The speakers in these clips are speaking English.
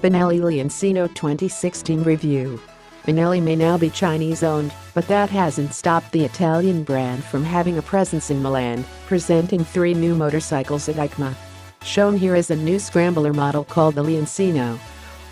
Benelli Leoncino 2016 review. Benelli may now be Chinese-owned, but that hasn't stopped the Italian brand from having a presence in Milan, presenting 3 new motorcycles at EICMA. Shown here is a new scrambler model called the Leoncino,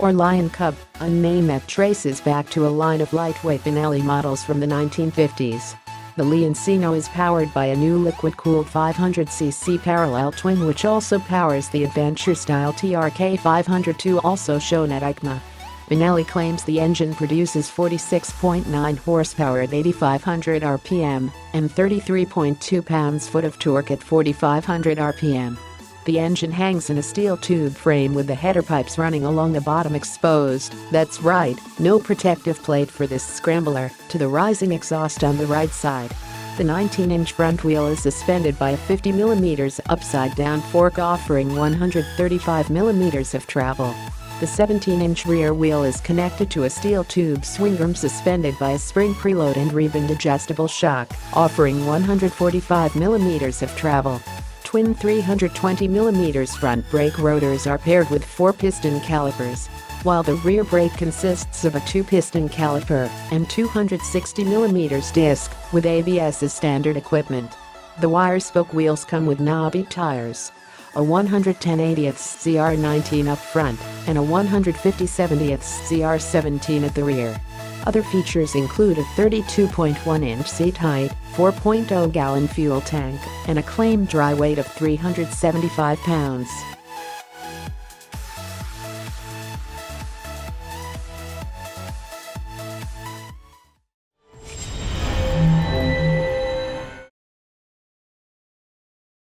or Lion Cub, a name that traces back to a line of lightweight Benelli models from the 1950s. The Leoncino is powered by a new liquid-cooled 500cc parallel twin which also powers the adventure-style TRK 502 also shown at EICMA. Benelli claims the engine produces 46.9 horsepower at 8,500 rpm and 33.2 pounds-foot of torque at 4,500 rpm. The engine hangs in a steel tube frame with the header pipes running along the bottom exposed. That's right, no protective plate for this scrambler, to the rising exhaust on the right side. The 19-inch front wheel is suspended by a 50mm upside-down fork offering 135mm of travel. The 17-inch rear wheel is connected to a steel tube swing arm suspended by a spring preload and rebound adjustable shock, offering 145mm of travel. Twin 320mm front brake rotors are paired with 4-piston calipers, while the rear brake consists of a 2-piston caliper and 260mm disc, with ABS as standard equipment. The wire-spoke wheels come with knobby tires, a 110/80 CR19 up front and a 150/70 CR17 at the rear. Other features include a 32.1-inch seat height, 4.0-gallon fuel tank, and a claimed dry weight of 375 pounds.